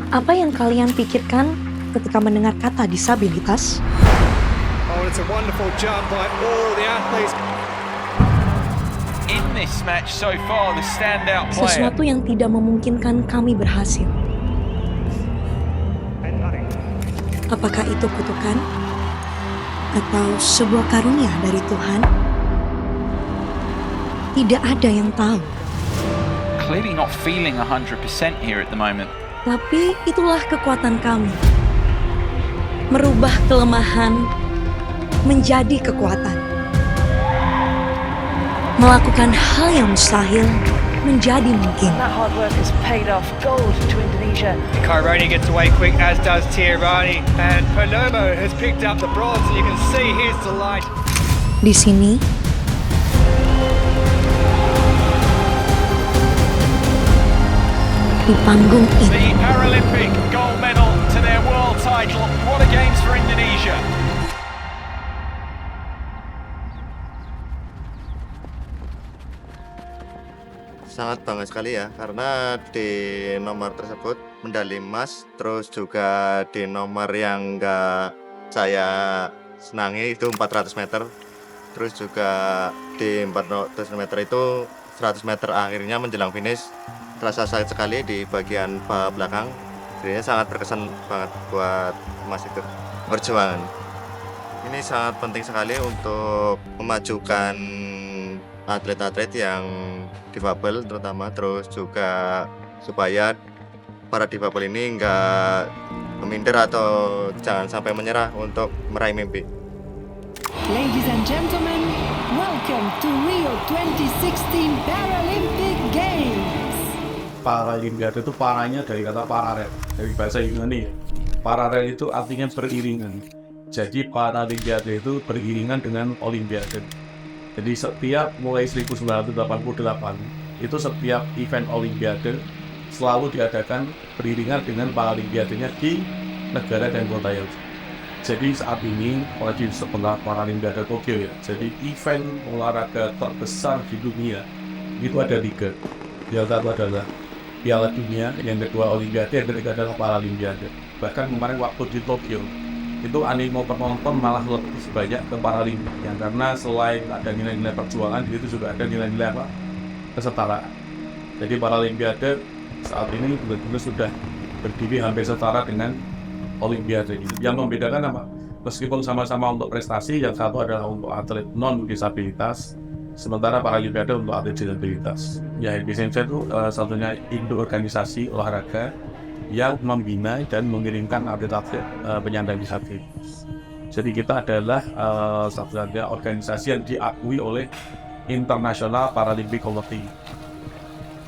Apa yang kalian pikirkan ketika mendengar kata disabilitas? Oh, it's a wonderful jump by all the athletes. In this match so far, the standout player. Sesuatu yang tidak memungkinkan kami berhasil. Apakah itu kutukan? Atau sebuah karunia dari Tuhan? Tidak ada yang tahu. Clearly not feeling 100% here at the moment. Tapi itulah kekuatan kami. Merubah kelemahan menjadi kekuatan. Melakukan hal yang mustahil menjadi mungkin. That hard work has paid off. Gold to Indonesia. Caironi gets away quick, as does Tiarani. And Palomo has picked up the bronze, and you can see his delight. Di sini, di panggung The ini, Paralympic gold medal to their world title. What a games for Indonesia. Sangat bangga sekali ya, karena di nomor tersebut medali emas, terus juga di nomor yang enggak saya senangi itu 400 meter, terus juga di 400 meter itu 100 meter akhirnya menjelang finish terasa sakit sekali di bagian belakang, jadinya sangat berkesan banget buat emas itu. Perjuangan ini sangat penting sekali untuk memajukan atlet-atlet yang difabel terutama, terus juga supaya para difabel ini enggak minder atau jangan sampai menyerah untuk meraih mimpi. Ladies and gentlemen, welcome to Rio 2016 Paralympic Games. Paralimpiade itu paranya dari kata paralel, dari bahasa Yunani. Paralel itu artinya beriringan. Jadi Paralimpiade itu beriringan dengan Olimpiade. Jadi setiap mulai 1988 itu setiap event Olimpiade selalu diadakan beriringan dengan Paralimpiadenya di negara dan kota yang. Jadi saat ini apalagi setelah Paralimpiade Tokyo ya, jadi event olahraga terbesar di dunia itu ada 3. Yang satu adalah Piala Dunia, yang kedua Olimpiade, yang ketiga adalah Paralimpiade. Bahkan kemarin waktu di Tokyo itu animo penonton malah lebih banyak ke Paralimpiade, karena selain ada nilai-nilai perjuangan, di situ juga ada nilai-nilai kesetaraan. Jadi Paralimpiade saat ini benar-benar sudah berdiri hampir setara dengan Olimpiade. Yang membedakan apa? Meskipun sama-sama untuk prestasi, yang satu adalah untuk atlet non-disabilitas, sementara Paralimpiade untuk atlet disabilitas. Ya, IPCMC itu satunya induk organisasi olahraga yang membina dan mengirimkan atlet-atlet penyandang disabilitas. Jadi kita adalah satu-satunya organisasi yang diakui oleh International Paralympic Committee.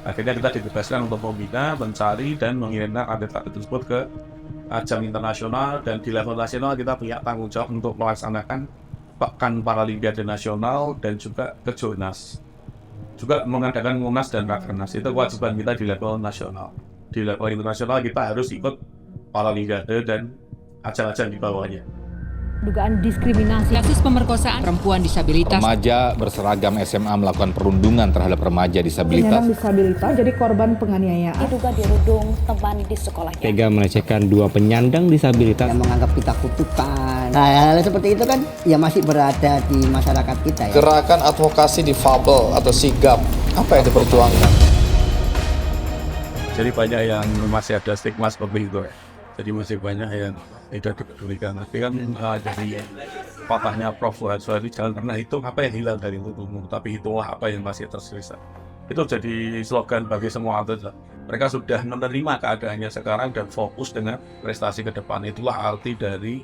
Akhirnya kita dibebaskan untuk membina, mencari, dan mengirimkan atlet-atlet tersebut ke ajang internasional, dan di level nasional kita punya tanggung jawab untuk melaksanakan Pekan Paralimpiade Nasional dan juga Kejurnas. Juga mengadakan Munas dan Rakernas, itu kewajiban kita di level nasional. Di level internasional kita harus ikut Paralimpiade dan ajang-ajang di bawahnya. Dugaan diskriminasi. Kasus pemerkosaan perempuan disabilitas. Remaja berseragam SMA melakukan perundungan terhadap remaja disabilitas. Penyandang disabilitas jadi korban penganiayaan. Diduga dirudung teman di sekolahnya. Tega melecehkan 2 penyandang disabilitas. Yang menganggap kita kutukan. Nah, hal-hal seperti itu kan ya masih berada di masyarakat kita ya. Gerakan advokasi difabel atau SIGAP, apa yang diperjuangkan? Jadi banyak yang masih ada stigma seperti itu. Jadi masih banyak yang tidak dipedulikan. Tapi kan dari patahnya Prof. Soehari, jangan pernah hitung apa yang hilang dari tubuhmu, tapi hitunglah apa yang masih tersisa. Itu jadi slogan bagi semua atlet. Mereka sudah menerima keadaannya sekarang dan fokus dengan prestasi ke depan. Itulah arti dari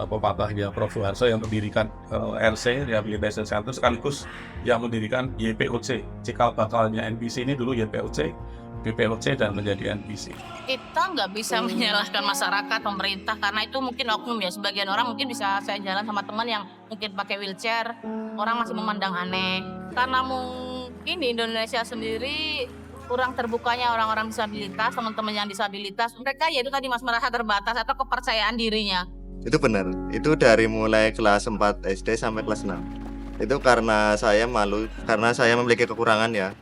patahnya Prof. Soeharto yang mendirikan RC Rehabilitation Center, sekaligus yang mendirikan YPOC. Cikal bakalnya NPC ini dulu YPOC, BPOC, dan menjadi NPC. Kita nggak bisa menyalahkan masyarakat, pemerintah, karena itu mungkin oknum ya. Sebagian orang mungkin bisa saya jalan sama teman yang mungkin pakai wheelchair, orang masih memandang aneh. Karena mungkin di Indonesia sendiri kurang terbukanya orang-orang disabilitas, teman-teman yang disabilitas, mereka ya itu tadi Mas merasa terbatas atau kepercayaan dirinya. Itu benar, itu dari mulai kelas 4 SD sampai kelas 6. Itu karena saya malu, karena saya memiliki kekurangan ya.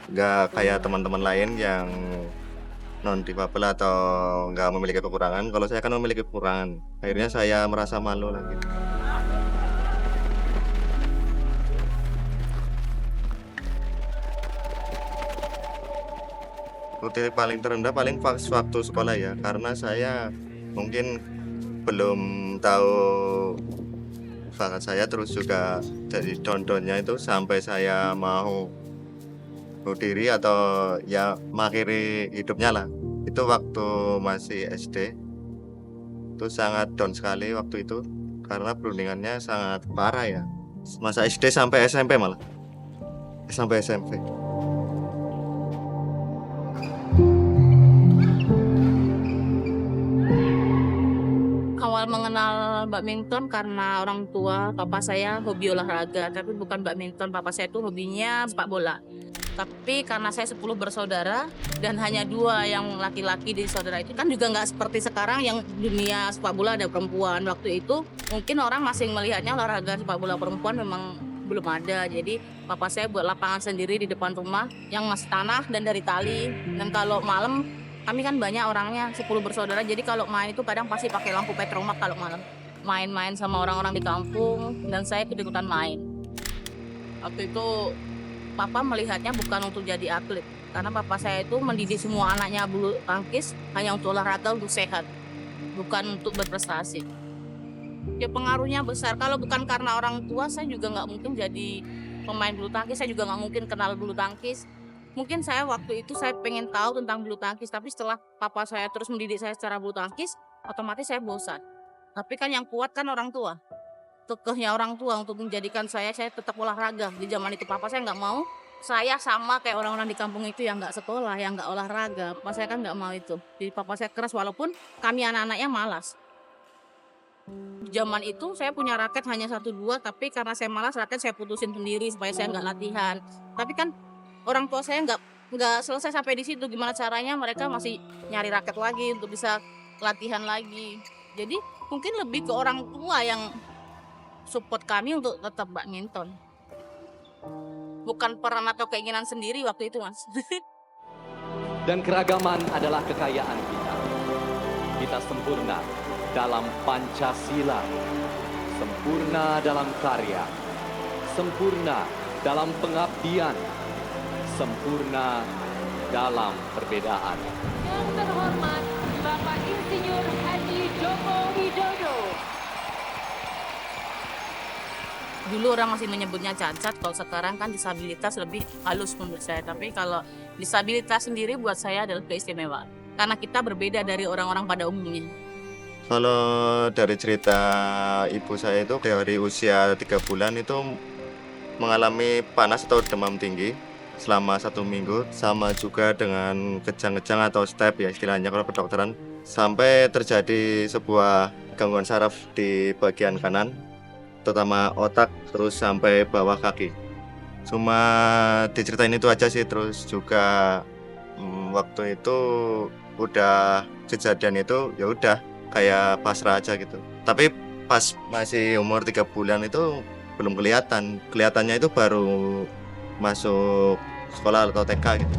Nggak kayak teman-teman lain yang non difabel atau nggak memiliki kekurangan. Kalau saya kan memiliki kekurangan, akhirnya saya merasa malu lagi. Titik paling terendah paling pas waktu sekolah ya, karena saya mungkin belum tahu bakat saya, terus juga jadi down-downnya itu sampai saya mau bunuh diri atau ya mengakhiri hidupnya lah. Itu waktu masih SD, itu sangat down sekali waktu itu karena perundingannya sangat parah ya, masa SD sampai SMP, malah sampai SMP. Awal mengenal badminton karena orang tua papa saya hobi olahraga, tapi bukan badminton. Papa saya itu hobinya sepak bola. Tapi karena saya 10 bersaudara dan hanya 2 yang laki-laki di saudara itu, kan juga nggak seperti sekarang yang dunia sepak bola ada perempuan. Waktu itu mungkin orang masih melihatnya olahraga sepak bola perempuan memang belum ada. Jadi papa saya buat lapangan sendiri di depan rumah yang masih tanah dan dari tali. Dan kalau malam, kami kan banyak orangnya, 10 bersaudara, jadi kalau main itu kadang pasti pakai lampu petromak kalau malam. Main-main sama orang-orang di kampung, dan saya ikut-ikutan main. Waktu itu papa melihatnya bukan untuk jadi atlet, karena papa saya itu mendidik semua anaknya bulu tangkis hanya untuk olahraga, untuk sehat, bukan untuk berprestasi. Ya pengaruhnya besar, kalau bukan karena orang tua saya juga nggak mungkin jadi pemain bulu tangkis, saya juga nggak mungkin kenal bulu tangkis. Mungkin saya waktu itu saya pengen tahu tentang bulu tangkis, tapi setelah papa saya terus mendidik saya secara bulu tangkis, otomatis saya bosan. Tapi kan yang kuat kan orang tua. Kekehnya orang tua untuk menjadikan saya tetap olahraga. Di zaman itu papa saya nggak mau saya sama kayak orang-orang di kampung itu yang nggak sekolah, yang nggak olahraga. Papa saya kan nggak mau itu. Jadi papa saya keras walaupun kami anak-anaknya malas. Zaman itu saya punya raket hanya 1-2, tapi karena saya malas raket saya putusin sendiri supaya saya nggak latihan. Tapi kan orang tua saya nggak selesai sampai di situ. Gimana caranya mereka masih nyari raket lagi untuk bisa latihan lagi. Jadi mungkin lebih ke orang tua yang support kami untuk tetap badminton. Bukan peran atau keinginan sendiri waktu itu, Mas. Dan keragaman adalah kekayaan kita. Kita sempurna dalam Pancasila, sempurna dalam karya, sempurna dalam pengabdian, sempurna dalam perbedaan. Yang terhormat Bapak Insinyur Haji Joko Widodo. Dulu orang masih menyebutnya cacat, kalau sekarang kan disabilitas lebih halus menurut saya. Tapi kalau disabilitas sendiri buat saya adalah keistimewaan. Karena kita berbeda dari orang-orang pada umumnya. Kalau dari cerita ibu saya itu dari usia 3 bulan itu mengalami panas atau demam tinggi selama 1 minggu, sama juga dengan kejang-kejang atau step ya istilahnya kalau kedokteran, sampai terjadi sebuah gangguan saraf di bagian kanan, terutama otak, terus sampai bawah kaki. Cuma diceritain itu aja sih. Terus juga waktu itu udah kejadian itu ya udah kayak pasrah aja gitu. Tapi pas masih umur 3 bulan itu belum kelihatan. Kelihatannya itu baru masuk sekolah atau TK gitu.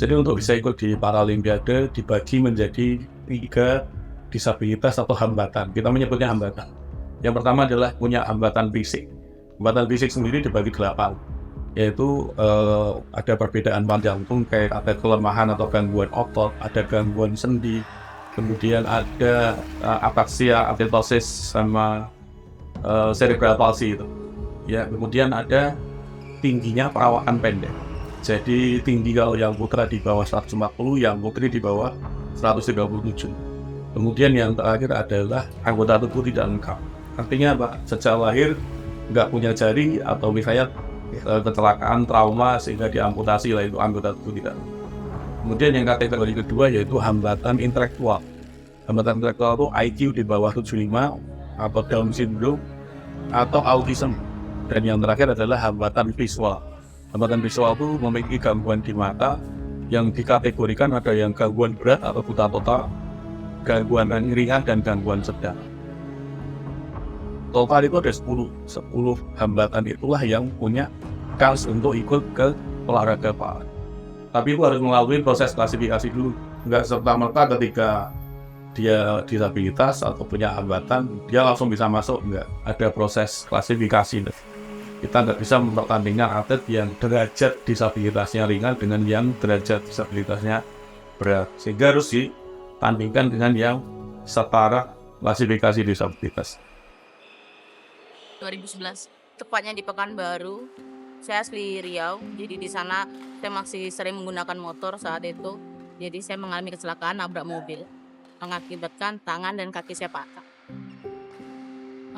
Jadi untuk bisa ikut di Paralimpiade dibagi menjadi 3 disabilitas atau hambatan. Kita menyebutnya hambatan. Yang pertama adalah punya hambatan fisik. Hambatan fisik sendiri dibagi 8, yaitu ada perbedaan panjang tungkai, ada kelemahan atau gangguan otot, ada gangguan sendi, kemudian ada apaksia, apoptosis, sama cerebral palsy itu. Ya, kemudian ada tingginya perawakan pendek. Jadi tinggi kalau yang putra di bawah 140, yang putri di bawah 137. Kemudian yang terakhir adalah anggota tubuh tidak lengkap. Artinya apa? Sejak lahir nggak punya jari atau misalnya kecelakaan, trauma sehingga diamputasi lah itu anggota tubuh tidak. Kemudian yang kategori kedua yaitu hambatan intelektual. Hambatan intelektual itu IQ di bawah 75 atau Down syndrome atau autism. Dan yang terakhir adalah hambatan visual. Hambatan visual itu memiliki gangguan di mata yang dikategorikan ada yang gangguan berat atau buta total, gangguan ringan, dan gangguan sedang. Total itu ada 10 hambatan itulah yang punya kans untuk ikut ke olahraga PAR. Tapi itu harus melalui proses klasifikasi dulu. Nggak serta-merta ketika dia disabilitas atau punya hambatan, dia langsung bisa masuk. Nggak, ada proses klasifikasi. Kita nggak bisa mempertandingkan atlet yang derajat disabilitasnya ringan dengan yang derajat disabilitasnya berat. Sehingga harus ditandingkan dengan yang setara klasifikasi disabilitas. 2011, tepatnya di Pekanbaru. Saya asli Riau, jadi di sana saya masih sering menggunakan motor saat itu. Jadi saya mengalami kecelakaan nabrak mobil, mengakibatkan tangan dan kaki saya patah.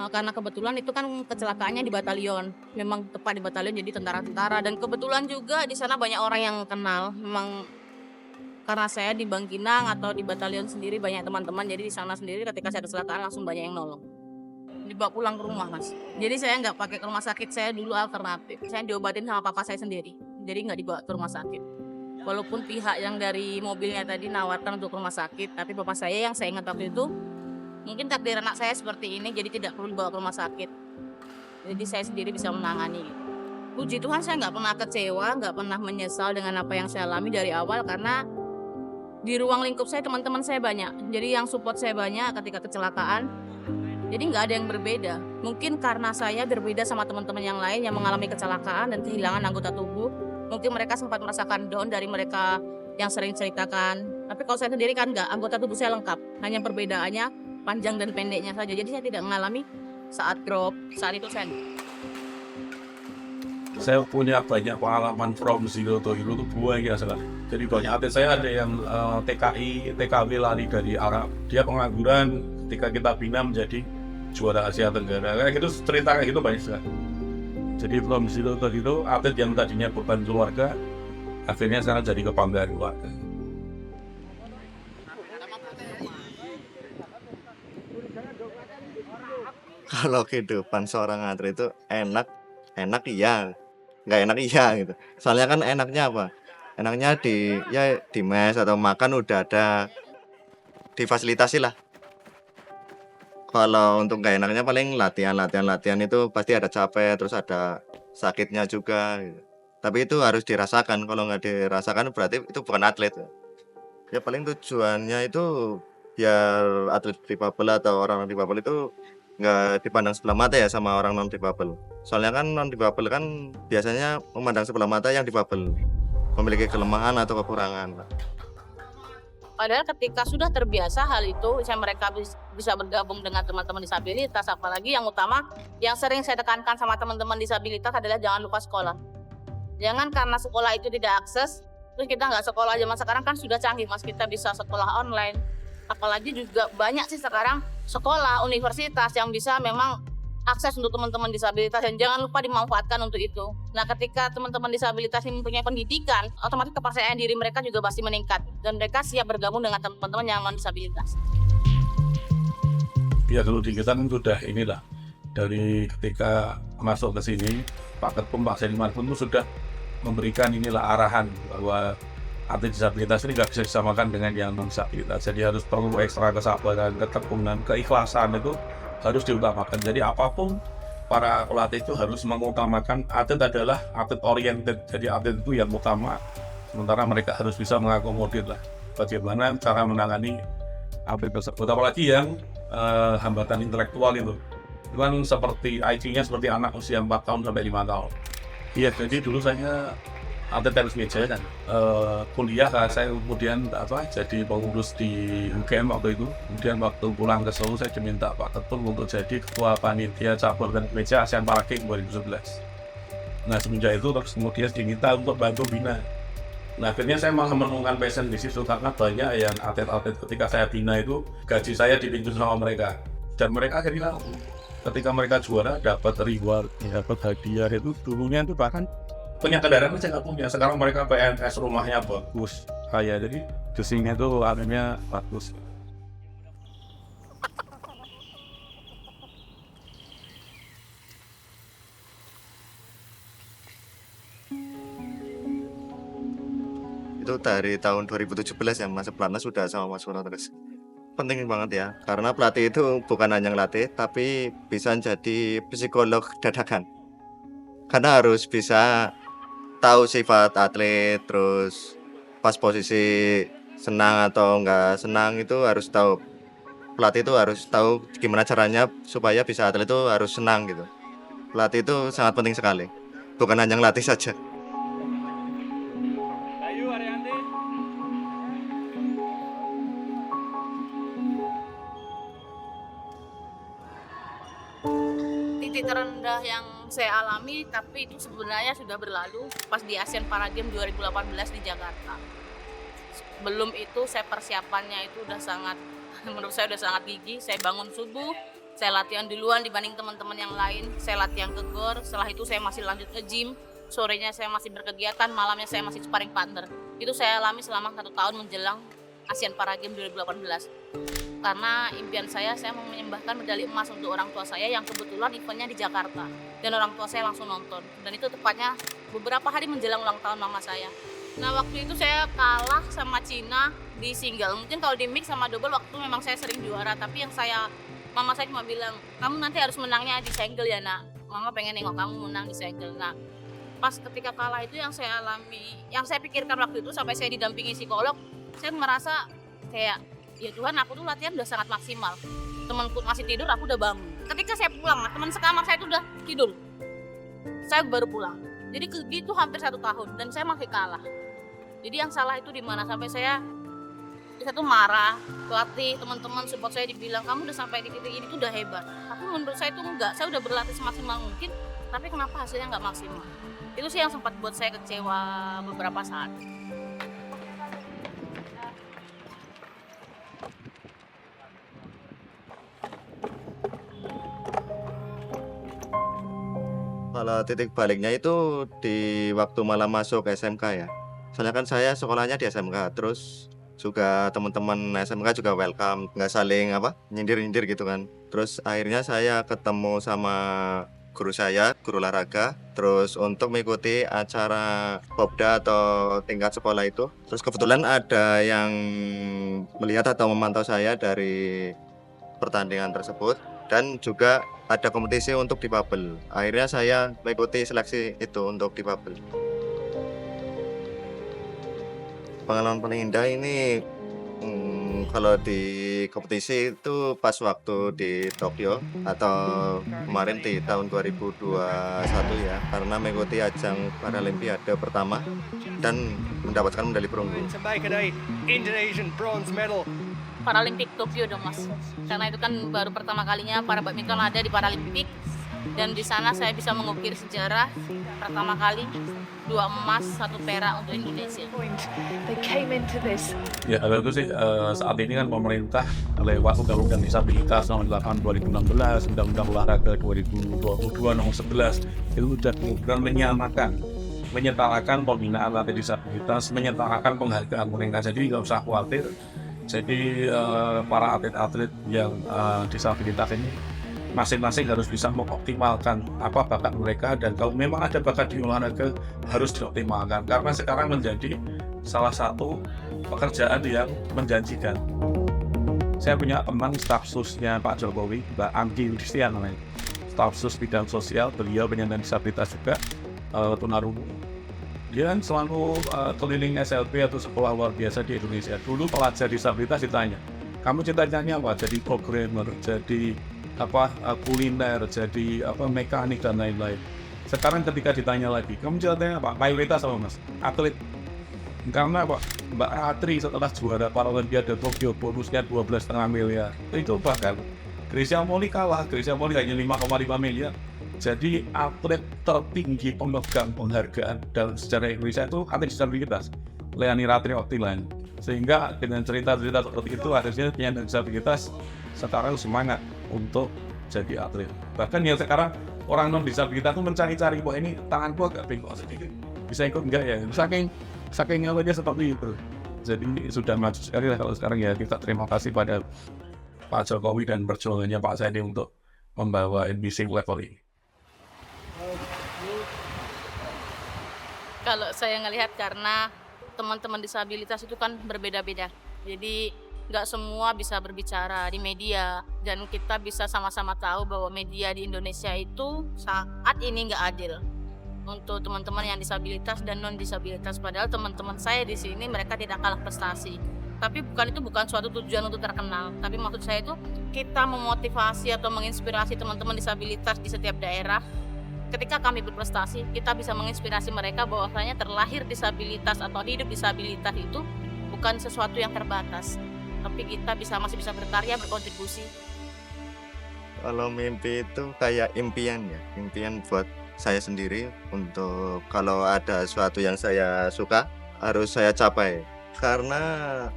Karena kebetulan itu kan kecelakaannya di batalion, memang tepat di batalion, jadi tentara-tentara. Dan kebetulan juga di sana banyak orang yang kenal. Memang karena saya di Bangkinang atau di batalion sendiri banyak teman-teman, jadi di sana sendiri ketika saya kecelakaan langsung banyak yang nolong. Dibawa pulang ke rumah, Mas. Jadi saya nggak pakai ke rumah sakit, saya dulu alternatif. Saya diobatin sama papa saya sendiri, jadi nggak dibawa ke rumah sakit. Walaupun pihak yang dari mobilnya tadi nawarkan untuk ke rumah sakit, tapi bapak saya yang saya ingat waktu itu, mungkin takdir anak saya seperti ini, jadi tidak perlu dibawa ke rumah sakit. Jadi saya sendiri bisa menangani. Puji Tuhan saya nggak pernah kecewa, nggak pernah menyesal dengan apa yang saya alami dari awal, karena di ruang lingkup saya teman-teman saya banyak. Jadi yang support saya banyak ketika kecelakaan. Jadi nggak ada yang berbeda. Mungkin karena saya berbeda sama teman-teman yang lain yang mengalami kecelakaan dan kehilangan anggota tubuh. Mungkin mereka sempat merasakan down dari mereka yang sering ceritakan. Tapi kalau saya sendiri kan nggak, anggota tubuh saya lengkap. Hanya perbedaannya panjang dan pendeknya saja. Jadi saya tidak mengalami saat drop, saat itu saya punya banyak pengalaman from zero to hero itu banyak sekali. Jadi banyak atlet saya ada yang TKI, TKW lari dari Arab. Dia pengangguran, ketika kita bina menjadi juara Asia Tenggara. Kayak gitu, cerita kayak gitu banyak sekali. Jadi from zero to hero, atlet yang tadinya beban keluarga, akhirnya sekarang jadi kebanggaan keluarga. Kalau kehidupan seorang atlet itu enak iya, nggak enak iya gitu. Soalnya kan enaknya apa? Enaknya di mes atau makan udah ada, difasilitasi lah. Kalau untuk nggak enaknya paling latihan itu pasti ada capek, terus ada sakitnya juga gitu. Tapi itu harus dirasakan. Kalau nggak dirasakan berarti itu bukan atlet. Ya paling tujuannya itu biar atlet difabel atau orang difabel itu nggak dipandang sebelah mata ya sama orang non difabel. Soalnya kan non difabel kan biasanya memandang sebelah mata yang difabel, memiliki kelemahan atau kekurangan. Padahal ketika sudah terbiasa hal itu, mereka bisa bergabung dengan teman-teman disabilitas. Apalagi yang utama, yang sering saya tekankan sama teman-teman disabilitas adalah jangan lupa sekolah. Jangan karena sekolah itu tidak akses, terus kita nggak sekolah. Zaman sekarang kan sudah canggih, Mas, kita bisa sekolah online. Apalagi juga banyak sih sekarang sekolah, universitas yang bisa memang akses untuk teman-teman disabilitas, dan jangan lupa dimanfaatkan untuk itu. Nah, ketika teman-teman disabilitas ini mempunyai pendidikan, otomatis kepercayaan diri mereka juga pasti meningkat, dan mereka siap bergabung dengan teman-teman yang non disabilitas. Ya dulu di kita kan sudah inilah, dari ketika masuk ke sini, Pak Ketum, Pak Seniman pun itu sudah memberikan inilah arahan bahwa atlet disabilitas ini nggak bisa disamakan dengan yang non disabilitas. Jadi harus perlu ekstra kesabaran, ketekunan, keikhlasan itu harus diutamakan. Jadi apapun para pelatih itu harus mengutamakan atlet adalah atlet oriented. Jadi atlet itu yang utama, sementara mereka harus bisa mengakomodir lah bagaimana cara menangani atlet tersebut. Apalagi yang hambatan intelektual itu kan seperti IQ-nya seperti anak usia 4 tahun sampai 5 tahun. Iya, jadi dulu saya atlet tenis meja kan, kuliah saya kemudian jadi pengurus di UGM waktu itu. Kemudian waktu pulang ke Solo saya diminta Pak Ketum untuk jadi ketua panitia cabur tenis meja Asian Para Games 2011. Nah semenjak itu terus kemudian diminta untuk bantu bina. Nah akhirnya saya malah menemukan passion di situ, karena banyak yang atlet-atlet ketika saya bina itu gaji saya dipinjam sama mereka, dan mereka akhirnya ketika mereka juara dapat reward, dapat hadiah. Itu dulunya itu bahkan punya kendaraan saya nggak punya, sekarang mereka PNS, rumahnya bagus kayak, jadi gesingnya itu akhirnya bagus. Itu dari tahun 2017 ya, masuk pelatnas sudah sama Mas Purno terus. Penting banget ya, karena pelatih itu bukan hanya ngelatih, tapi bisa jadi psikolog dadakan. Karena harus bisa tahu sifat atlet, terus pas posisi senang atau nggak senang itu harus tahu, pelatih itu harus tahu gimana caranya supaya bisa atlet itu harus senang gitu. Pelatih itu sangat penting sekali, bukan hanya ngelatih saja. Titik terendah yang saya alami, tapi itu sebenarnya sudah berlalu pas di Asian Para Games 2018 di Jakarta. Belum itu saya persiapannya itu udah sangat, menurut saya udah sangat gigih. Saya bangun subuh, saya latihan duluan dibanding teman-teman yang lain. Saya latihan ke GOR, setelah itu saya masih lanjut ke gym. Sorenya saya masih berkegiatan, malamnya saya masih sparring partner. Itu saya alami selama 1 tahun menjelang Asian Para Games 2018. Karena impian saya mau menyembahkan medali emas untuk orang tua saya yang kebetulan eventnya di Jakarta. Dan orang tua saya langsung nonton. Dan itu tepatnya beberapa hari menjelang ulang tahun mama saya. Nah, waktu itu saya kalah sama Cina di single. Mungkin kalau di mix sama double waktu memang saya sering juara, tapi yang mama saya cuma bilang, kamu nanti harus menangnya di single ya nak. Mama pengen nengok kamu menang di single. Nah, pas ketika kalah itu yang saya alami, yang saya pikirkan waktu itu sampai saya didampingi psikolog, saya merasa kayak, ya Tuhan, aku tuh latihan udah sangat maksimal. Temanku masih tidur, aku udah bangun. Ketika saya pulang, teman sekamar saya itu udah tidur. Saya baru pulang. Jadi gitu hampir 1 tahun dan saya masih kalah. Jadi yang salah itu di mana, sampai saya tuh marah, pelatih, teman-teman support saya dibilang kamu udah sampai di titik ini tuh udah hebat. Tapi menurut saya itu enggak, saya udah berlatih semaksimal mungkin, tapi kenapa hasilnya nggak maksimal? Itu sih yang sempat buat saya kecewa beberapa saat. Kalau titik baliknya itu di waktu malam masuk SMK ya. Soalnya kan saya sekolahnya di SMK, terus juga teman-teman SMK juga welcome, nggak saling nyindir-nyindir gitu kan. Terus akhirnya saya ketemu sama guru saya, guru olahraga, terus untuk mengikuti acara Popda atau tingkat sekolah itu. Terus kebetulan ada yang melihat atau memantau saya dari pertandingan tersebut, dan juga ada kompetisi untuk difabel. Akhirnya saya mengikuti seleksi itu untuk difabel. Pengalaman paling indah ini kalau di kompetisi itu pas waktu di Tokyo atau kemarin di tahun 2021 ya, karena mengikuti ajang Paralimpiade pertama dan mendapatkan medali perunggu. Indonesian bronze medal. Paralimpik Tokyo dong mas, karena itu kan baru pertama kalinya para badminton ada di Paralimpik, dan di sana saya bisa mengukir sejarah pertama kali 2 emas 1 perak untuk Indonesia. Ya, itu sih saat ini kan pemerintah lewat Undang-Undang Disabilitas Nomor 8 2016, Undang-Undang Olahraga 2022 Nomor 11 itu sudah kemudian menyetarakan pembinaan atlet disabilitas, menyetarakan penghargaan mereka. Jadi nggak usah khawatir. Jadi para atlet-atlet yang disabilitas ini masing-masing harus bisa mengoptimalkan apa bakat mereka, dan kalau memang ada bakat di olahraga harus dioptimalkan, karena sekarang menjadi salah satu pekerjaan yang menjanjikan. Saya punya teman staf susnya Pak Jokowi, Mbak Anggi Yudistian namanya, staf sus bidang sosial, beliau penyandang disabilitas juga, tunarungu. Dia kan selalu keliling SLB atau sekolah luar biasa di Indonesia. Dulu pelajar disabilitas ditanya, kamu cita-citanya apa? Jadi programmer, jadi kuliner, jadi mekanik dan lain-lain. Sekarang ketika ditanya lagi, kamu cita-citanya apa? Mayoritas apa mas? Atlet. Karena Mbak Atri setelah juara Paralimpiade Tokyo bonusnya 12,5 miliar. Itu bahkan Grecia Poli kalah, Grecia Poli hanya 5,5 miliar. Jadi atlet tertinggi pemegang penghargaan dalam sejarah Indonesia itu atlet disabilitas, Leani Ratri Oktilan. Sehingga dengan cerita-cerita seperti itu harusnya penyandang disabilitas sekarang semangat untuk jadi atlet. Bahkan yang sekarang orang non disabilitas itu mencari-cari, wah ini tanganku agak bengkok sedikit, bisa ikut enggak ya? Saking awalnya seperti itu. Jadi sudah maju sekali lah kalau sekarang ya. Kita terima kasih pada Pak Jokowi dan perjuangannya Pak Sandy untuk membawa NBC level ini. Kalau saya ngelihat, karena teman-teman disabilitas itu kan berbeda-beda, jadi nggak semua bisa berbicara di media, dan kita bisa sama-sama tahu bahwa media di Indonesia itu saat ini nggak adil. untuk teman-teman yang disabilitas dan non disabilitas. Padahal teman-teman saya di sini mereka tidak kalah prestasi. Tapi bukan suatu tujuan untuk terkenal. Tapi maksud saya itu kita memotivasi atau menginspirasi teman-teman disabilitas di setiap daerah. Ketika kami berprestasi, kita bisa menginspirasi mereka bahwasanya terlahir disabilitas atau hidup disabilitas itu bukan sesuatu yang terbatas. Tapi kita masih bisa berkarya, berkontribusi. Kalau mimpi itu kayak impian ya, impian buat saya sendiri untuk kalau ada sesuatu yang saya suka harus saya capai. Karena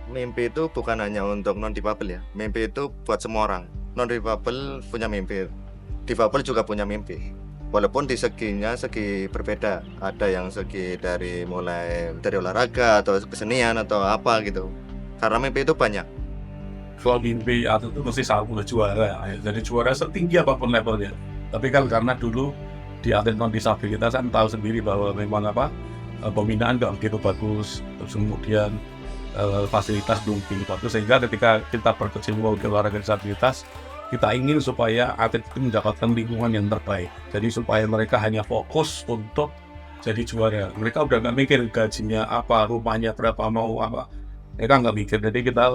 mimpi itu bukan hanya untuk non-difabel ya, mimpi itu buat semua orang. Non-difabel punya mimpi, difabel juga punya mimpi. Walaupun di segi berbeda, ada yang segi mulai dari olahraga atau kesenian atau apa gitu. Karena mimpi itu banyak. Kalau mimpi atlet itu mesti selalu juara, jadi juara setinggi apapun levelnya. Tapi kan karena dulu di atlet non disabilitas kan tahu sendiri bahwa memang pembinaan nggak begitu bagus, terus kemudian fasilitas belum begitu bagus, sehingga ketika kita berkecimpung di olahraga disabilitas, kita ingin supaya atlet itu mendapatkan lingkungan yang terbaik. Jadi supaya mereka hanya fokus untuk jadi juara. Mereka udah nggak mikir gajinya apa, rumahnya berapa, mau apa. Mereka nggak mikir. Jadi kita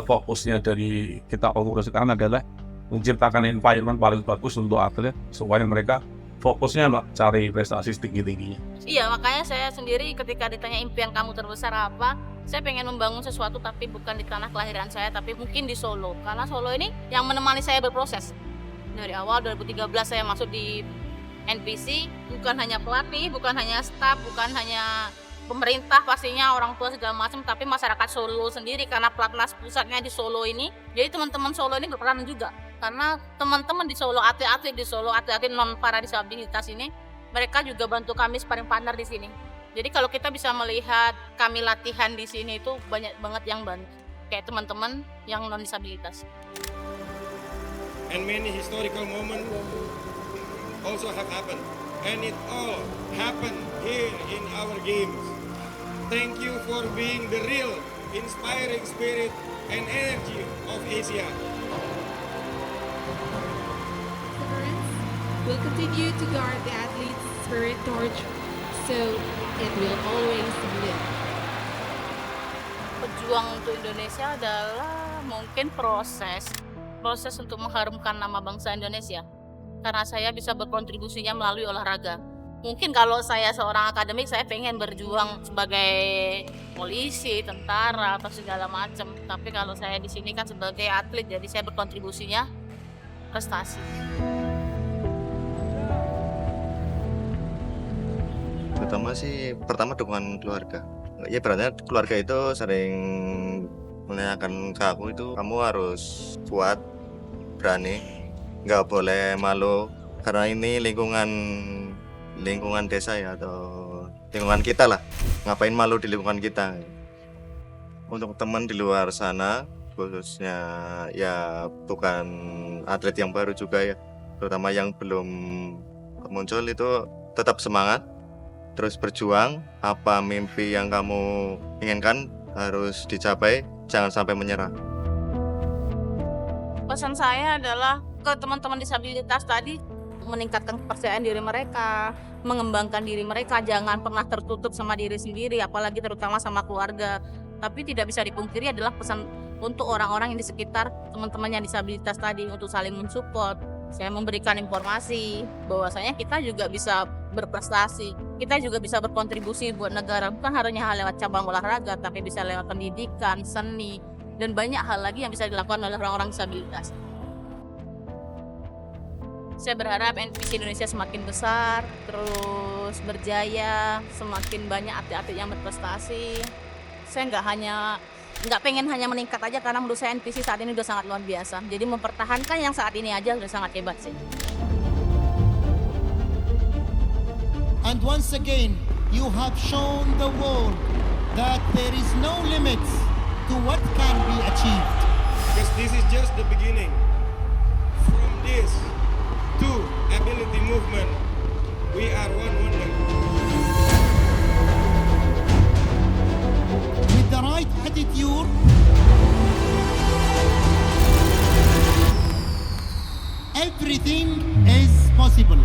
fokusnya dari kita fokus sekarang adalah menciptakan environment paling bagus untuk atlet supaya mereka fokusnya cari prestasi setinggi-tingginya. Iya, makanya saya sendiri ketika ditanya impian kamu terbesar apa, saya pengen membangun sesuatu tapi bukan di tanah kelahiran saya, tapi mungkin di Solo. Karena Solo ini yang menemani saya berproses. Dari awal 2013 saya masuk di NPC, bukan hanya pelatih, bukan hanya staf, bukan hanya pemerintah pastinya, orang tua segala macam, tapi masyarakat Solo sendiri karena pelatnas pusatnya di Solo ini. Jadi teman-teman Solo ini berperan juga. Karena teman-teman di Solo, atlet-atlet di Solo, atlet-atlet non para disabilitas ini, mereka juga bantu kami sparring partner di sini. Jadi kalau kita bisa melihat kami latihan di sini itu banyak banget yang bantu, kayak teman-teman yang non disabilitas. And many historical moments also have happened, and it all happened here in our games. Thank you for being the real inspiring spirit and energy of Asia. We'll continue to guard the athlete's spirit torch so it will always live. Pejuang untuk Indonesia adalah mungkin proses untuk mengharumkan nama bangsa Indonesia. Karena saya bisa berkontribusinya melalui olahraga. Mungkin kalau saya seorang akademik, saya pengen berjuang sebagai polisi, tentara, atau segala macam. Tapi kalau saya di sini kan sebagai atlet, jadi saya berkontribusinya prestasi. Pertama dukungan keluarga. Ya berarti keluarga itu sering menanyakan ke aku itu, kamu harus kuat, berani, nggak boleh malu, karena ini lingkungan desa ya, atau lingkungan kita lah, ngapain malu di lingkungan kita. Untuk teman di luar sana, khususnya ya bukan atlet yang baru juga ya, terutama yang belum muncul, itu tetap semangat, terus berjuang. Apa mimpi yang kamu inginkan harus dicapai, jangan sampai menyerah. Pesan saya adalah ke teman-teman disabilitas tadi, meningkatkan kepercayaan diri mereka, mengembangkan diri mereka, jangan pernah tertutup sama diri sendiri, apalagi terutama sama keluarga. Tapi tidak bisa dipungkiri adalah pesan untuk orang-orang yang di sekitar teman-teman yang disabilitas tadi, untuk saling mensupport. Saya memberikan informasi bahwasanya kita juga bisa berprestasi, kita juga bisa berkontribusi buat negara, bukan hanya lewat cabang olahraga, tapi bisa lewat pendidikan, seni, dan banyak hal lagi yang bisa dilakukan oleh orang-orang disabilitas. Saya berharap NPC Indonesia semakin besar, terus berjaya, semakin banyak atlet-atlet yang berprestasi. Saya nggak pengen hanya meningkat aja, karena menurut saya NPC saat ini udah sangat luar biasa. Jadi mempertahankan yang saat ini aja udah sangat hebat sih. And once again, you have shown the world that there is no limits to what can be achieved. Because this is just the beginning. From this to ability movement, we are one wonder. With the right attitude, everything is possible.